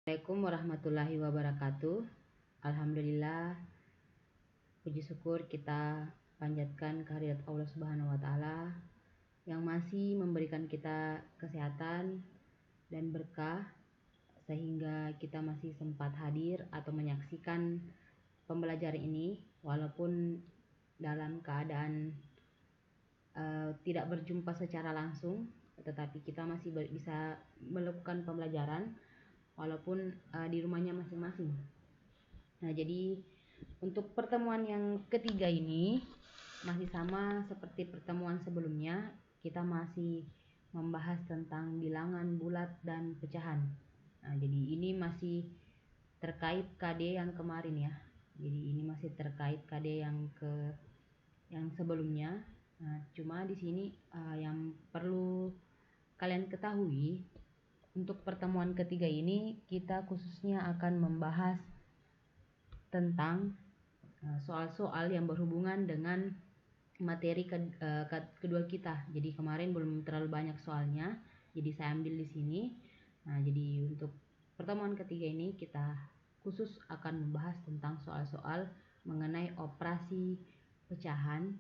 Assalamualaikum warahmatullahi wabarakatuh. Alhamdulillah, puji syukur kita panjatkan kehadirat Allah Subhanahu wa taala yang masih memberikan kita kesehatan dan berkah sehingga kita masih sempat hadir atau menyaksikan pembelajaran ini walaupun dalam keadaan tidak berjumpa secara langsung, tetapi kita masih bisa melakukan pembelajaran walaupun di rumahnya masing-masing. Nah, jadi untuk pertemuan yang ketiga ini masih sama seperti pertemuan sebelumnya, kita masih membahas tentang bilangan bulat dan pecahan. Nah, jadi ini masih terkait KD yang kemarin ya. Jadi ini masih terkait KD yang sebelumnya. Nah, cuma di sini yang perlu kalian ketahui, untuk pertemuan ketiga ini kita khususnya akan membahas tentang soal-soal yang berhubungan dengan materi kedua kita. Jadi kemarin belum terlalu banyak soalnya, jadi saya ambil di sini. Nah, jadi untuk pertemuan ketiga ini kita khusus akan membahas tentang soal-soal mengenai operasi pecahan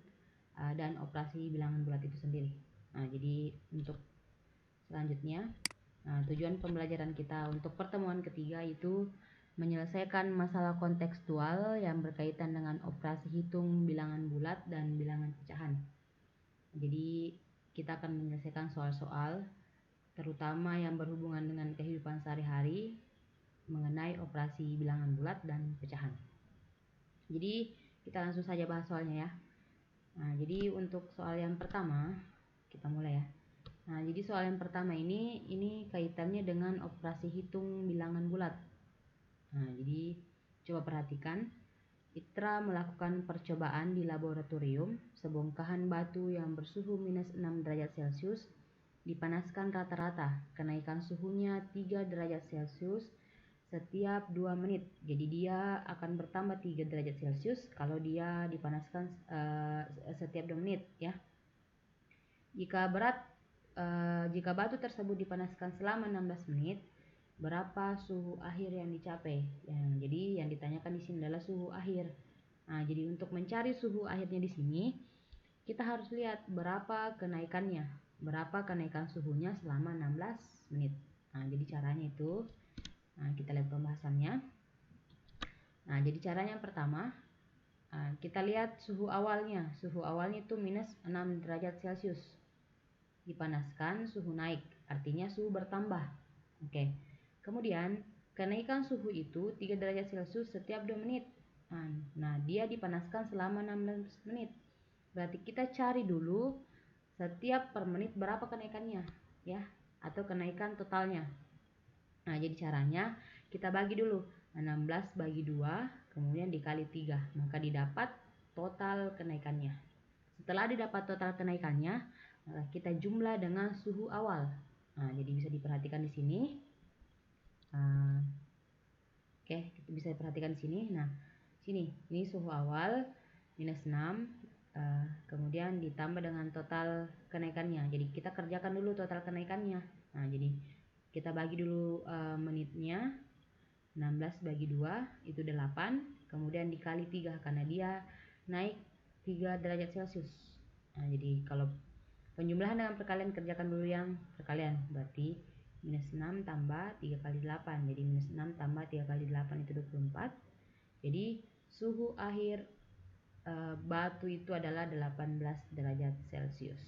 dan operasi bilangan bulat itu sendiri. Nah, jadi untuk selanjutnya, tujuan pembelajaran kita untuk pertemuan ketiga itu menyelesaikan masalah kontekstual yang berkaitan dengan operasi hitung bilangan bulat dan bilangan pecahan. Jadi kita akan menyelesaikan soal-soal terutama yang berhubungan dengan kehidupan sehari-hari mengenai operasi bilangan bulat dan pecahan. Jadi kita langsung saja bahas soalnya ya. Nah, jadi untuk soal yang pertama kita mulai ya. Nah, jadi soal yang pertama ini kaitannya dengan operasi hitung bilangan bulat. Nah, jadi coba perhatikan. Itra melakukan percobaan di laboratorium. Sebongkahan batu yang bersuhu minus 6 derajat Celcius dipanaskan rata-rata. Kenaikan suhunya 3 derajat Celcius setiap 2 menit. Jadi dia akan bertambah 3 derajat Celcius kalau dia dipanaskan setiap 2 menit ya. Jika batu tersebut dipanaskan selama 16 menit, berapa suhu akhir yang dicapai? Jadi yang ditanyakan di sini adalah suhu akhir. Nah, jadi untuk mencari suhu akhirnya di sini, kita harus lihat berapa kenaikannya, berapa kenaikan suhunya selama 16 menit. Nah, jadi caranya itu, kita lihat pembahasannya. Nah, jadi caranya yang pertama, kita lihat suhu awalnya. Suhu awalnya itu minus 6 derajat Celcius. Dipanaskan, suhu naik, artinya suhu bertambah. Oke. Kemudian kenaikan suhu itu 3 derajat Celcius setiap 2 menit. Nah, dia dipanaskan selama 16 menit. Berarti kita cari dulu setiap per menit berapa kenaikannya ya, atau kenaikan totalnya. Nah, jadi caranya kita bagi dulu 16 bagi 2 kemudian dikali 3, maka didapat total kenaikannya. Setelah didapat total kenaikannya, kita jumlah dengan suhu awal. Nah, jadi bisa diperhatikan di sini. Oke, kita bisa perhatikan di sini. Nah, sini ini suhu awal minus 6, kemudian ditambah dengan total kenaikannya. Jadi kita kerjakan dulu total kenaikannya. Nah, jadi kita bagi dulu menitnya. 16 bagi 2 itu 8, kemudian dikali 3 karena dia naik 3 derajat Celcius. Nah, jadi kalau penjumlahan dengan perkalian, kerjakan dulu yang perkalian. Berarti minus 6 tambah 3 kali 8. Jadi minus 6 tambah 3 kali 8 itu 24. Jadi suhu akhir batu itu adalah 18 derajat Celcius.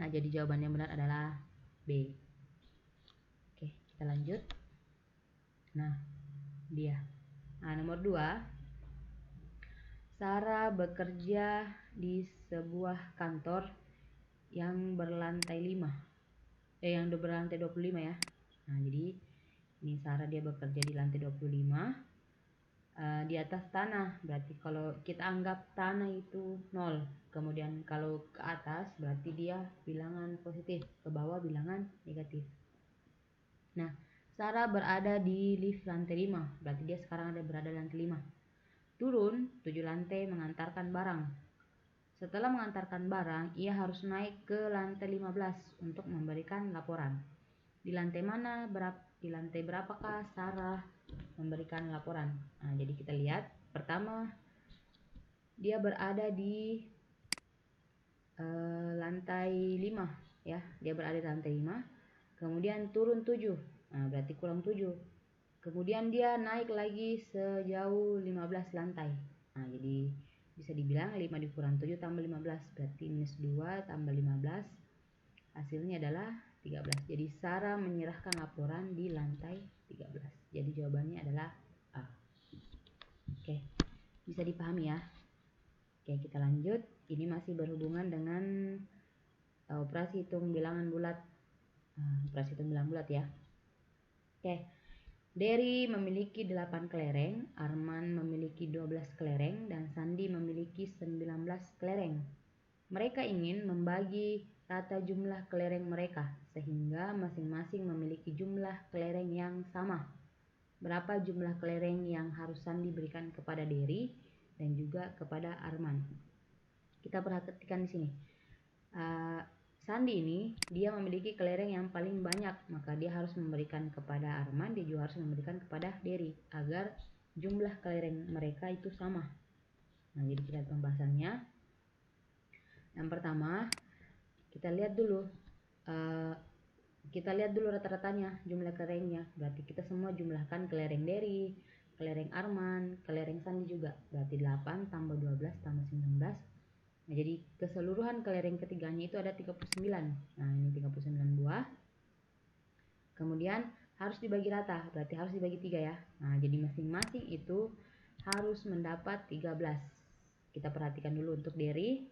Nah, jadi jawaban yang benar adalah B. Oke, kita lanjut. Nah, dia. Nah, nomor 2. Sarah bekerja di sebuah kantor yang berlantai 5. Yang berlantai 25 ya. Nah, jadi ini Sarah dia bekerja di lantai 25 di atas tanah. Berarti kalau kita anggap tanah itu 0, kemudian kalau ke atas berarti dia bilangan positif, ke bawah bilangan negatif. Nah, Sarah berada di lift lantai 5, berarti dia sekarang berada di lantai 5. Turun 7 lantai mengantarkan barang. Setelah mengantarkan barang, ia harus naik ke lantai 15 untuk memberikan laporan. Di lantai mana di lantai berapakah Sarah memberikan laporan. Nah, jadi kita lihat pertama dia berada di lantai 5 ya, dia berada di lantai 5, kemudian turun 7, nah berarti kurang 7, kemudian dia naik lagi sejauh 15 lantai. Nah jadi bisa dibilang 5 dikurang 7 tambah 15 berarti minus 2 tambah 15, hasilnya adalah 13. Jadi Sarah menyerahkan laporan di lantai 13. Jadi jawabannya adalah A. Oke, bisa dipahami ya. Oke, kita lanjut. Ini masih berhubungan dengan operasi hitung bilangan bulat. Operasi hitung bilangan bulat ya. Oke. Derry memiliki 8 kelereng, Arman memiliki 12 kelereng, dan Sandi memiliki 19 kelereng. Mereka ingin membagi rata jumlah kelereng mereka, sehingga masing-masing memiliki jumlah kelereng yang sama. Berapa jumlah kelereng yang harus Sandi berikan kepada Derry dan juga kepada Arman? Kita perhatikan di sini. Sandi ini dia memiliki kelereng yang paling banyak, maka dia harus memberikan kepada Arman, dia juga harus memberikan kepada Derry agar jumlah kelereng mereka itu sama. Nah, jadi kita lihat pembahasannya. Yang pertama, kita lihat dulu rata-ratanya jumlah kelerengnya. Berarti kita semua jumlahkan kelereng Derry, kelereng Arman, kelereng Sandi juga. Berarti 8 tambah 12 tambah 19. Nah, jadi keseluruhan kelereng ketiganya itu ada 39. Nah, ini 39 buah. Kemudian harus dibagi rata, berarti harus dibagi 3 ya. Nah, jadi masing-masing itu harus mendapat 13. Kita perhatikan dulu untuk Derry.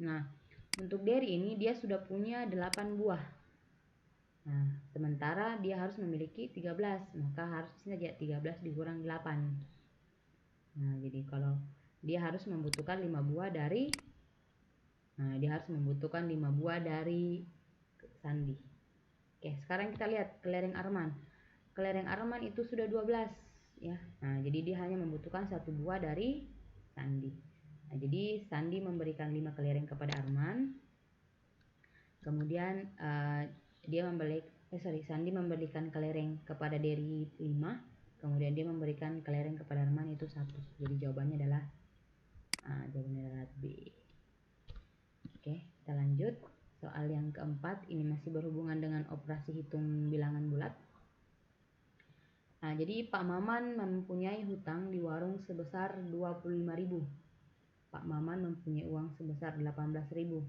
Nah, untuk Derry ini dia sudah punya 8 buah. Nah, sementara dia harus memiliki 13, maka harus saja 13 dikurang 8. Nah, jadi kalau dia harus membutuhkan 5 buah dari dia harus membutuhkan 5 buah dari Sandi. Oke, sekarang kita lihat kelereng Arman. Kelereng Arman itu sudah 12 ya. Nah, jadi dia hanya membutuhkan 1 buah dari Sandi. Nah, jadi Sandi memberikan 5 kelereng kepada Arman. Kemudian Sandi memberikan kelereng kepada Derry 5. Kemudian dia memberikan kelereng kepada Arman itu 1. Jadi jawabannya adalah B. Oke, kita lanjut. Soal yang keempat ini masih berhubungan dengan operasi hitung bilangan bulat. Nah, jadi Pak Maman mempunyai hutang di warung sebesar 25.000. Pak Maman mempunyai uang sebesar 18.000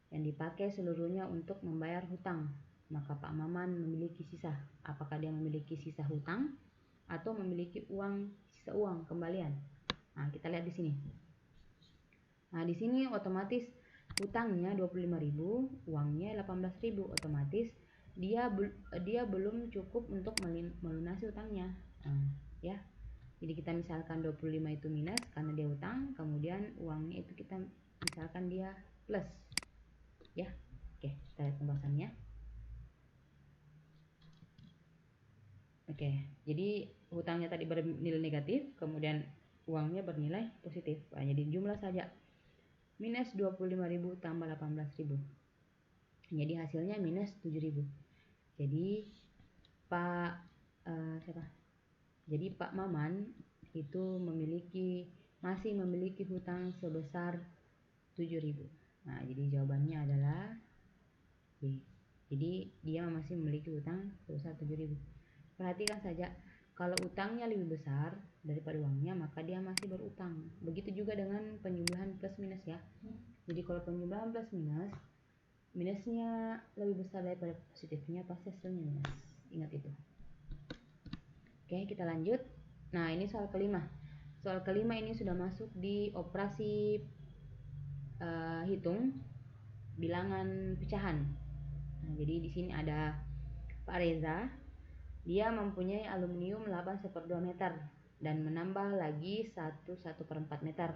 yang dipakai seluruhnya untuk membayar hutang. Maka Pak Maman memiliki sisa. Apakah dia memiliki sisa hutang atau memiliki sisa uang kembalian? Nah, kita lihat di sini. Nah, di sini otomatis hutangnya 25.000, uangnya 18.000, otomatis dia belum cukup untuk melunasi hutangnya. Ya. Jadi kita misalkan 25 itu minus karena dia hutang, kemudian uangnya itu kita misalkan dia plus. Ya. Oke, kita lihat pembahasannya. Oke, jadi hutangnya tadi bernilai negatif, kemudian uangnya bernilai positif. Nah, jadi jumlah saja minus 25.000 tambah 18.000. Jadi hasilnya minus 7.000. Jadi Jadi Pak Maman itu masih memiliki hutang sebesar 7.000. Nah, jadi jawabannya adalah B. Jadi dia masih memiliki hutang sebesar 7.000. Perhatikan saja, kalau utangnya lebih besar daripada uangnya, maka dia masih berutang. Begitu juga dengan penjumlahan plus minus ya. Jadi kalau penjumlahan plus minus, minusnya lebih besar daripada positifnya, pasti hasilnya minus. Ingat itu. Oke, kita lanjut. Nah, ini soal kelima. Soal kelima ini sudah masuk di operasi hitung bilangan pecahan. Nah, jadi di sini ada Pak Reza. Dia mempunyai aluminium 8/2 meter dan menambah lagi 1/4 meter.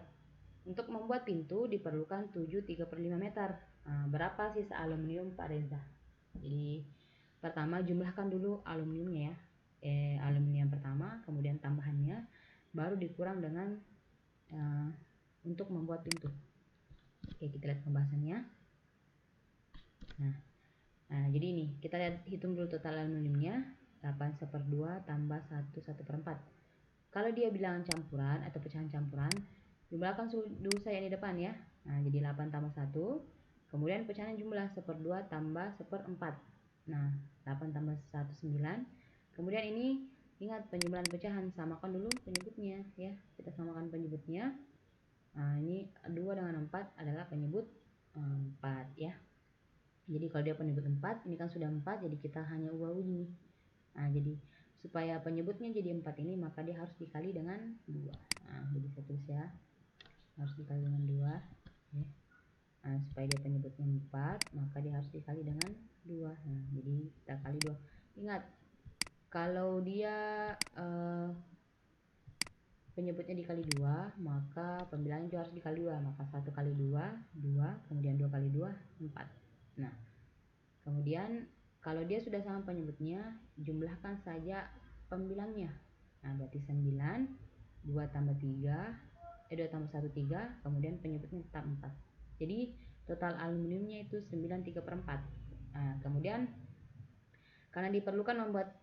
Untuk membuat pintu diperlukan 7/3/5 meter. Nah, berapa sisa aluminium Pak Reza? Jadi pertama jumlahkan dulu aluminiumnya ya. Aluminium pertama, kemudian tambahannya, baru dikurang dengan untuk membuat pintu. Oke, kita lihat pembahasannya. Nah, Nah, jadi ini kita lihat, hitung dulu total aluminiumnya. 8/2 tambah 1/4. Kalau dia bilangan campuran atau pecahan campuran, jumlahkan dulu saya di depan ya. Nah, jadi 8 tambah 1. Kemudian pecahan jumlah 1/2 tambah 1/4. Nah, 8 tambah 1 9. Kemudian ini ingat penjumlahan pecahan, samakan dulu penyebutnya ya. Kita samakan penyebutnya. Nah, ini 2 dengan 4 adalah penyebut 4 ya. Jadi kalau dia penyebut 4, ini kan sudah 4, jadi kita hanya ubah ini. Nah, jadi supaya penyebutnya jadi 4 ini, maka dia harus dikali dengan 2. Nah, jadi saya tulis ya, harus dikali dengan 2 ya. Nah, supaya dia penyebutnya 4, maka dia harus dikali dengan 2. Nah, jadi kita kali 2. Ingat, kalau dia penyebutnya dikali 2, maka pembilangan itu harus dikali 2. Maka 1 kali 2, 2, kemudian 2 kali 2, 4. Nah, kemudian kalau dia sudah sama penyebutnya, jumlahkan saja pembilangnya. Nah, berarti 9, 2 tambah 3, 2 tambah 1 3, kemudian penyebutnya tetap 4. Jadi total aluminiumnya itu 9 3/4. Nah, kemudian karena diperlukan membuat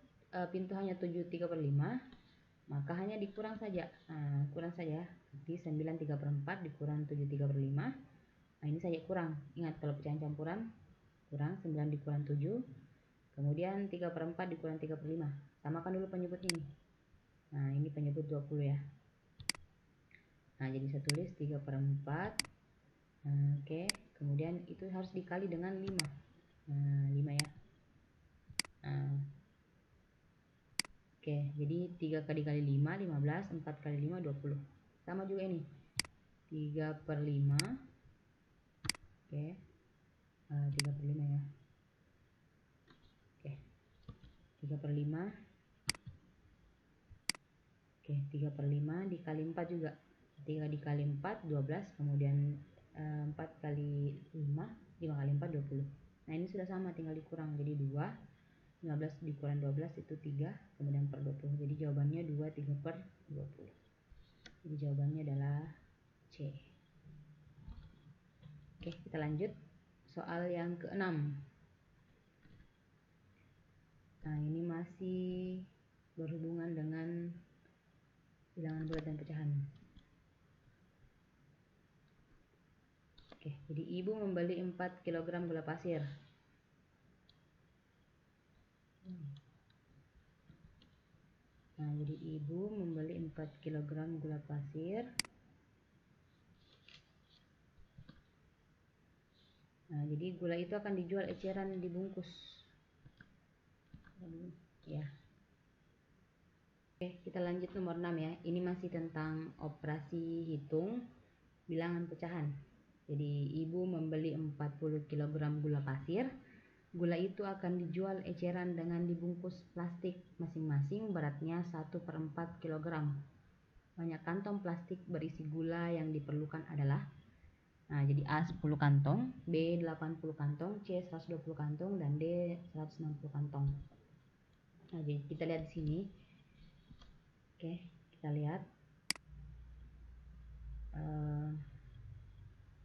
pintu hanya 7 3/5, maka hanya dikurang saja. Nah, kurang saja. Jadi 9 3/4 dikurang 7 3/5. Nah, ini saya kurang. Ingat, kalau pecahan campuran kurang 9 dikurang 7, kemudian 3/4 dikurang 3/5. Samakan dulu penyebutnya ini. Nah, ini penyebut 20 ya. Nah, jadi saya tulis 3/4. Oke, kemudian itu harus dikali dengan 5. 5 ya. Oke, jadi 3 kali 5, 15, 4 kali 5, 20. Sama juga ini, 3/5. Oke, 3/5 ya. Oke, 3/5. Oke, 3/5 dikali 4 juga. 3 dikali 4, 12. Kemudian 4 kali 5, 5 kali 4, 20. Nah, ini sudah sama, tinggal dikurang. Jadi 2, 15 dikurang 12 itu 3, kemudian per 20. Jadi jawabannya 23/20. Jadi jawabannya adalah C. Oke, kita lanjut. Soal yang ke-6. Nah, ini masih berhubungan dengan bilangan bulat dan pecahan. Oke, jadi ibu membeli 4 kg gula pasir. Nah, jadi ibu membeli 4 kg gula pasir. Nah, jadi gula itu akan dijual eceran dibungkus. Ya. Oke, kita lanjut nomor 6 ya. Ini masih tentang operasi hitung bilangan pecahan. Jadi ibu membeli 40 kg gula pasir. Gula itu akan dijual eceran dengan dibungkus plastik masing-masing, beratnya 1/4 kg. Banyak kantong plastik berisi gula yang diperlukan adalah, nah, jadi A 10 kantong, B 80 kantong, C 120 kantong, dan D 160 kantong. Nah, jadi kita lihat di sini. Oke, kita lihat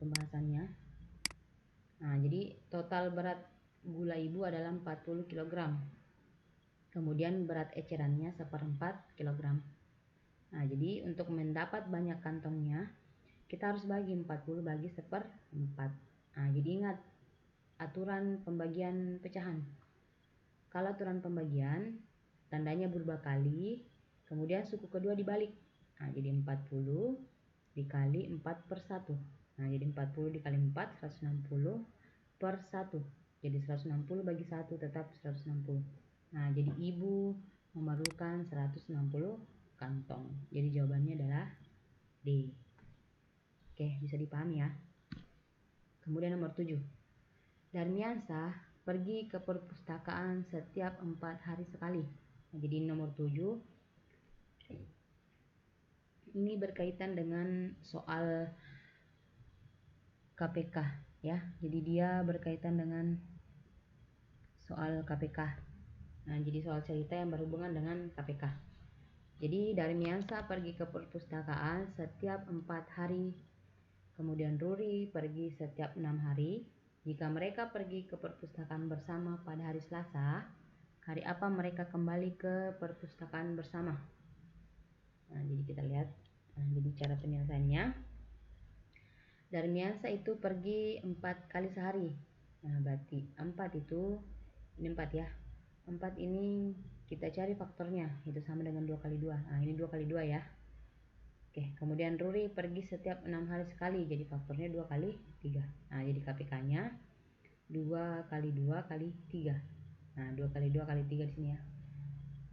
pembahasannya. Nah, jadi total berat gula ibu adalah 40 kg. Kemudian berat ecerannya 1/4 kg. Nah, jadi untuk mendapat banyak kantongnya, kita harus bagi 40 bagi 1/4. Nah, jadi ingat aturan pembagian pecahan. Kalau aturan pembagian, tandanya berubah kali, kemudian suku kedua dibalik. Nah, jadi 40 dikali 4/1. Nah, jadi 40 dikali 4, 160 per 1. Jadi 160 bagi 1 tetap 160. Nah, jadi ibu memerlukan 160 kantong. Jadi jawabannya adalah D. Oke, bisa dipahami ya. Kemudian nomor 7. Darmiansah pergi ke perpustakaan setiap 4 hari sekali. Nah, jadi nomor 7 ini berkaitan dengan soal KPK ya. Jadi dia berkaitan dengan soal KPK. Nah, jadi soal cerita yang berhubungan dengan KPK. Jadi Darmiansa pergi ke perpustakaan setiap 4 hari. Kemudian Ruri pergi setiap 6 hari. Jika mereka pergi ke perpustakaan bersama pada hari Selasa, hari apa mereka kembali ke perpustakaan bersama? Nah, jadi kita lihat. Jadi cara penyelesaiannya, Darmiansa itu pergi 4 kali sehari. Nah, berarti 4 itu, ini 4 ya. 4 ini kita cari faktornya, itu sama dengan 2 kali 2. Nah, ini 2 kali 2 ya. Oke, kemudian Ruri pergi setiap 6 hari sekali, jadi faktornya 2 kali 3. Nah, jadi KPK-nya 2 kali 2 kali 3. Nah, 2 kali 2 kali 3 di sini ya.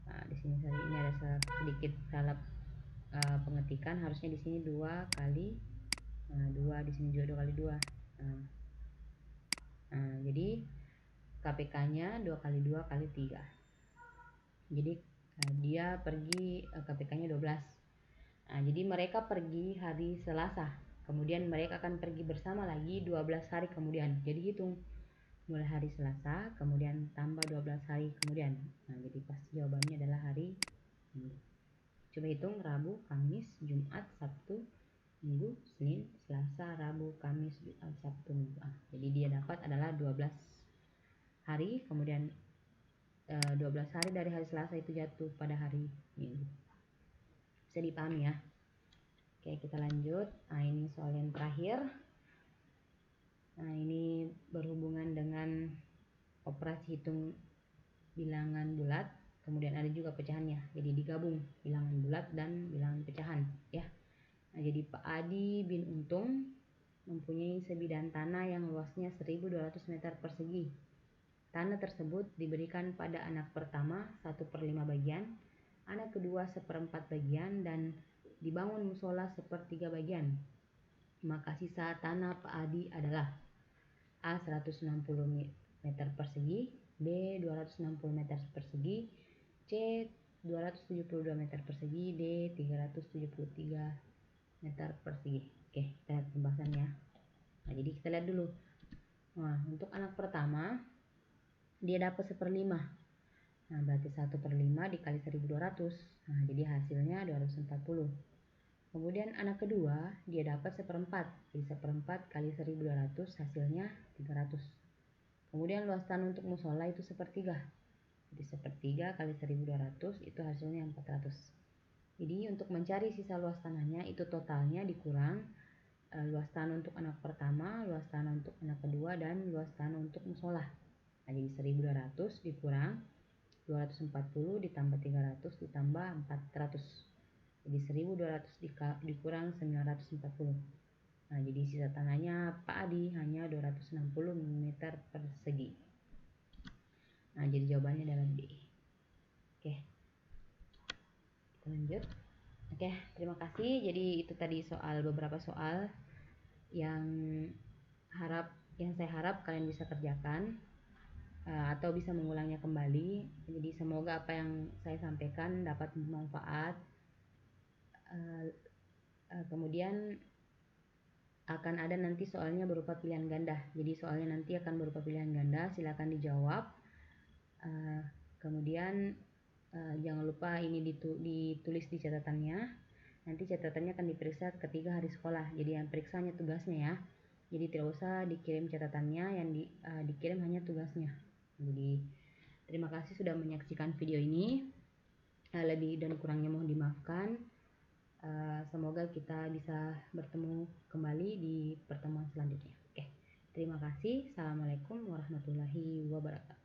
Nah, di sini ini ada sedikit salah pengetikan, harusnya di sini 2 kali 2, di sini juga 2 kali 2. Jadi KPK-nya 2 kali 2 kali 3. Jadi dia pergi, KPK-nya 12. Jadi mereka pergi hari Selasa, kemudian mereka akan pergi bersama lagi 12 hari kemudian. Jadi hitung mulai hari Selasa, kemudian tambah 12 hari kemudian. Jadi pasti jawabannya adalah hari Minggu. Coba hitung Rabu, Kamis, Jumat, Sabtu, Minggu, Senin, Selasa, Rabu, Kamis, Jumat, Sabtu, Minggu. Jadi dia dapat adalah 12 hari, kemudian 12 hari dari hari Selasa itu jatuh pada hari Minggu. Bisa dipahami ya? Oke, kita lanjut. Ini soal yang terakhir. Ini berhubungan dengan operasi hitung bilangan bulat, kemudian ada juga pecahannya. Jadi digabung bilangan bulat dan bilangan pecahan ya. Jadi Pak Adi bin Untung mempunyai sebidang tanah yang luasnya 1.200 meter persegi. Tanah tersebut diberikan pada anak pertama 1/5 bagian, anak kedua 1/4 bagian, dan dibangun musola 1/3 bagian. Maka sisa tanah Pak Adi adalah A 160 meter persegi, B 260 meter persegi, C 272 meter persegi, D 373 meter persegi. Oke, kita lihat pembahasannya. Jadi kita lihat dulu. Untuk anak pertama dia dapat 1/5. Berarti 1/5 dikali 1.200. Jadi hasilnya 240. Kemudian anak kedua dia dapat 1/4. Jadi 1/4 kali 1.200 hasilnya 300. Kemudian luas tanah untuk musola itu 1/3. Jadi 1/3 kali 1.200 itu hasilnya 400. Jadi untuk mencari sisa luas tanahnya itu totalnya dikurang luas tanah untuk anak pertama, luas tanah untuk anak kedua, dan luas tanah untuk musola. Jadi 1.200 dikurang 240 ditambah 300 ditambah 400. Jadi 1.200 dikurang 940. Jadi sisa tanahnya Pak Adi hanya 260 meter persegi. Jadi jawabannya adalah D. Oke, kita lanjut. Oke, terima kasih. Jadi itu tadi beberapa soal yang saya harap kalian bisa kerjakan atau bisa mengulangnya kembali. Jadi semoga apa yang saya sampaikan dapat bermanfaat. Kemudian akan ada nanti soalnya berupa pilihan ganda. Jadi soalnya nanti akan berupa pilihan ganda, silakan dijawab. Kemudian jangan lupa ini ditulis di catatannya. Nanti catatannya akan diperiksa ketiga hari sekolah. Jadi yang periksa hanya tugasnya ya. Jadi tidak usah dikirim catatannya, yang dikirim hanya tugasnya. Jadi terima kasih sudah menyaksikan video ini. Lebih dan kurangnya mohon dimaafkan. Semoga kita bisa bertemu kembali di pertemuan selanjutnya. Oke, terima kasih. Assalamualaikum warahmatullahi wabarakatuh.